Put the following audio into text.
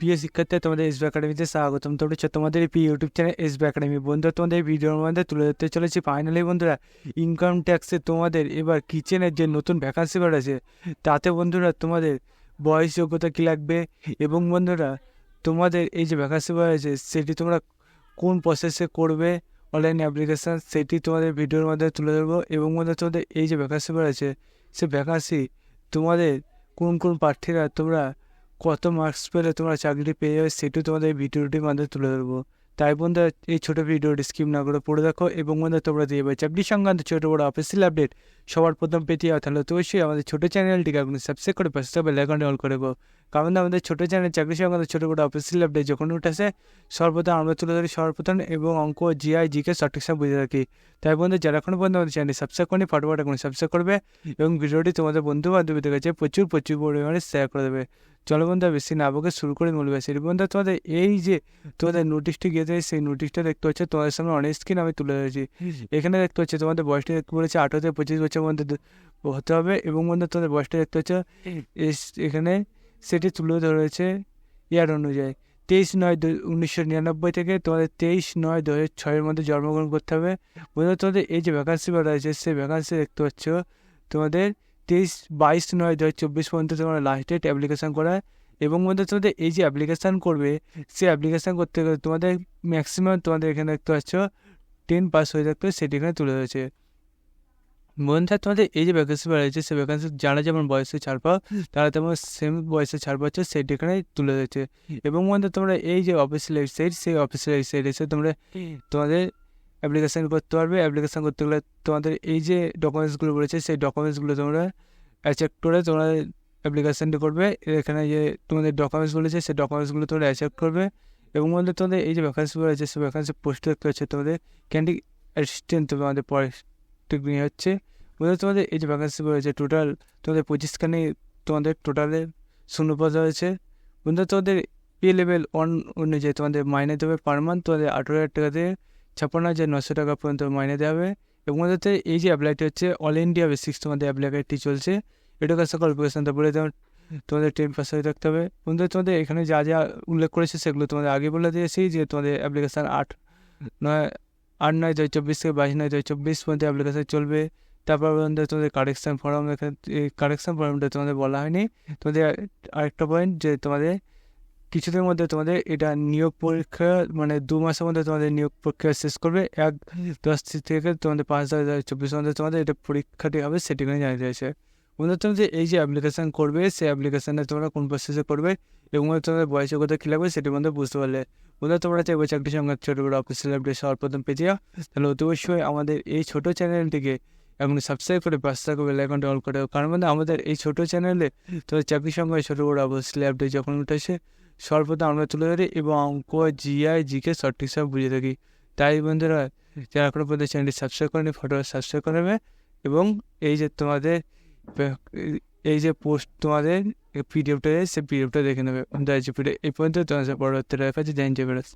প্রিয় শিক্ষার্থী, তোমাদের এসবি একাডেমিতে স্বাগতম। তোমরা তোমাদের এই ইউটিউব চ্যানেল এসবি একাডেমি। বন্ধুরা, তোমাদের এই ভিডিওর মধ্যে তুলে ধরতে চলেছি ফাইনালি বন্ধুরা ইনকাম ট্যাক্সে তোমাদের এবার কিচেনের যে নতুন ভ্যাকান্সি বেরোছে তাতে বন্ধুরা তোমাদের বয়স যোগ্যতা কী লাগবে এবং বন্ধুরা তোমাদের এই যে ভ্যাকান্সি বেরোছে সেটি তোমরা কোন প্রসেসে করবে অনলাইন অ্যাপ্লিকেশান সেটি তোমাদের ভিডিওর মধ্যে তুলে ধরবো। এবং বন্ধুরা তোমাদের এই যে ভ্যাকান্সি বেরোছে সে ভ্যাকান্সি তোমাদের কোন কোন প্রার্থীরা তোমরা কত মার্কস পেলে তোমরা চাকরি পেয়ে যাবে সেটিও তোমাদের এই ভিডিওটির মাধ্যমে তুলে ধরবো। তাই বন্ধুরা এই ছোটো ভিডিওটি স্কিপ না করে পড়ে দেখো এবং বন্ধুরা তোমরা দিয়ে যাবে চাকরি সংক্রান্ত ছোটো বড়ো অফিসিয়াল আপডেট সবার প্রথম পেতে যাও তাহলে তো অবশ্যই আমাদের ছোটো চ্যানেলটিকে আপনি সাবস্ক্রাইব করে পাশে বেল আইকনটি অন করে গো। কারণ আমাদের ছোটো চ্যানেল চাকরি সংক্রান্ত ছোটো বড়ো অফিসিয়াল আপডেট যখন উঠেছে সর্বপ্রথম আমরা তুলে ধরি সর্বপ্রথম এবং অঙ্ক জিআই জিকে সঠিক সব বুঝে রাখি। তাই বন্ধু যারা এখনও পর্যন্ত আমাদের চ্যানেল সাবস্ক্রাইব করেনি ফটোফট এখন সাবস্ক্রাইব করবে এবং ভিডিওটি তোমাদের বন্ধু বান্ধবীদের কাছে প্রচুর পরিমাণে শেয়ার করে দেবে। চলো বন্ধুরা বেশি না বকে শুরু করে মূল বিষয়। বন্ধুরা তোমাদের এই যে তোমাদের নোটিশটি গিয়েছে সেই নোটিশটা দেখতে হচ্ছে তোমাদের সামনে অনেক স্ক্রিন আমি তুলে ধরেছি। এখানে দেখতে হচ্ছে তোমাদের বয়সটা দেখতে বলেছে 18 থেকে 25 বছরের মধ্যে হতে হবে এবং বন্ধু তোমাদের বয়সটা দেখতে হচ্ছে এখানে সেটি তুলে ধরেছে ইয়ার অনুযায়ী 23/9/1999 থেকে তোমাদের 23/9/2006 মধ্যে জন্মগ্রহণ করতে হবে। বন্ধুরা তোমাদের এই যে ভ্যাকান্সি রয়েছে সেই ভ্যাকান্সি দেখতে পাচ্ছ তোমাদের 22/9/2024 পর্যন্ত তোমরা লাস্ট ডেট অ্যাপ্লিকেশান করা। এবং মধ্যে তোমাদের এই যে অ্যাপ্লিকেশান করবে সেই অ্যাপ্লিকেশান করতে গেলে তোমাদের ম্যাক্সিমাম তোমাদের এখানে দেখতে পাচ্ছ 10 পাস হয়ে থাকতে সেটি এখানে তুলে ধরেছে। বন্ধুরা তোমাদের এই যে ভ্যাকেন্সি রয়েছে সেই ভ্যাকেন্সি যারা যেমন বয়সে ছাড় পাও তারা তেমন সেম বয়সে ছাড় পাচ্ছ সেটি এখানে তুলে ধরেছে। এবং বন্ধুরা তোমরা এই যে অফিসিয়াল ওয়েবসাইট সেই অফিসিয়াল ওয়েবসাইট এসে তোমরা তোমাদের অ্যাপ্লিকেশান করতে পারবে। অ্যাপ্লিকেশান করতে গেলে তোমাদের এই যে ডকুমেন্টসগুলো রয়েছে সেই ডকুমেন্টসগুলো তোমরা অ্যাকসেপ্ট করে তোমরা অ্যাপ্লিকেশানটি করবে। এখানে যে তোমাদের ডকুমেন্টস বলেছে সেই ডকুমেন্টসগুলো তোমরা অ্যাকসেপ্ট করবে। এবং বন্ধু তোমাদের এই যে ভ্যাকান্সি রয়েছে সেই ভ্যাকান্সি পোস্ট দেখতে হচ্ছে তোমাদের ক্যান্ডিডেট অ্যাসিস্ট্যান্ট তোমাদের পরে নিয়ে হচ্ছে। বন্ধু তোমাদের এই যে ভ্যাকান্সি রয়েছে টোটাল তোমাদের 25খানি তোমাদের টোটালের শূন্যপদ রয়েছে। বন্ধু তোমাদের পে লেভেল 1 অনুযায়ী তোমাদের মাইনে দেবে পার মান্থ তোমাদের 18,000 টাকা থেকে 56,900 টাকা পর্যন্ত মাইনে দেওয়া হবে। এবং বন্ধুতে এই যে অ্যাপ্লাইটি হচ্ছে অল ইন্ডিয়া বেসিক্স তোমাদের অ্যাপ্লাইটি চলছে। এটাকে সকল কোয়েশনটা বলে দেওয়া তোমাদের 10 পাস হয়ে থাকতে হবে। বন্ধু তোমাদের এখানে যা যা উল্লেখ করেছে সেগুলো তোমাদের আগে বলে দিয়েছি যে তোমাদের অ্যাপ্লিকেশান 8/9/2024 থেকে 22/9/2024 পর্যন্ত অ্যাপ্লিকেশান চলবে। তারপর বন্ধু তোমাদের কারেকশান ফর্ম, এই কারেকশান ফর্মটা তোমাদের বলা হয়নি। তোমাদের আরেকটা পয়েন্ট যে তোমাদের কিছুদিনের মধ্যে তোমাদের এটা নিয়োগ পরীক্ষা মানে 2 মাসের মধ্যে তোমাদের নিয়োগ পরীক্ষা শেষ করবে। 1/10 থেকে তোমাদের 5/10/2024 মধ্যে তোমাদের এটা পরীক্ষাটি হবে সেটি এখানে জানিয়ে দিয়েছে। বন্ধু তুমি যে এই যে অ্যাপ্লিকেশান করবে সেই অ্যাপ্লিকেশানে তোমরা কোন প্রসেসে করবে এবং তোমাদের বয়সের কথা কী লাগবে সেটির মধ্যে বুঝতে পারলে। বন্ধু তোমরা চাইবে চাকরির সঙ্গে ছোটো বড়ো অফিসিয়াল আপডেট সবার প্রথম পেয়ে যাও তাহলে অতি অবশ্যই আমাদের এই ছোটো চ্যানেলটিকে এখন সাবস্ক্রাইব করে পাশে থাকবে বেল আইকনটি অল করে। কারণ মানে আমাদের এই ছোটো চ্যানেলে তোমাদের চাকরির সঙ্গে ছোটো বড়ো অফিসিয়াল আপডেট যখন উঠেছে সর্বদা আমরা তুলে ধরি এবং অঙ্ক জিআই জিকে সঠিক সব বুঝে থাকি। তাই বন্ধুরা যারা এখনো পর্যন্ত চ্যানেলটি সাবস্ক্রাইব করেনি ফটো সাবস্ক্রাইব করবে এবং এই যে তোমাদের এই যে পোস্ট তোমাদের পিডিএফটা সেই পিডিএফটা দেখে নেবে। এই পর্যন্ত তোমাদের পরবর্তী দেখা যাচ্ছে। জয় হিন্দ, জয় ভারত।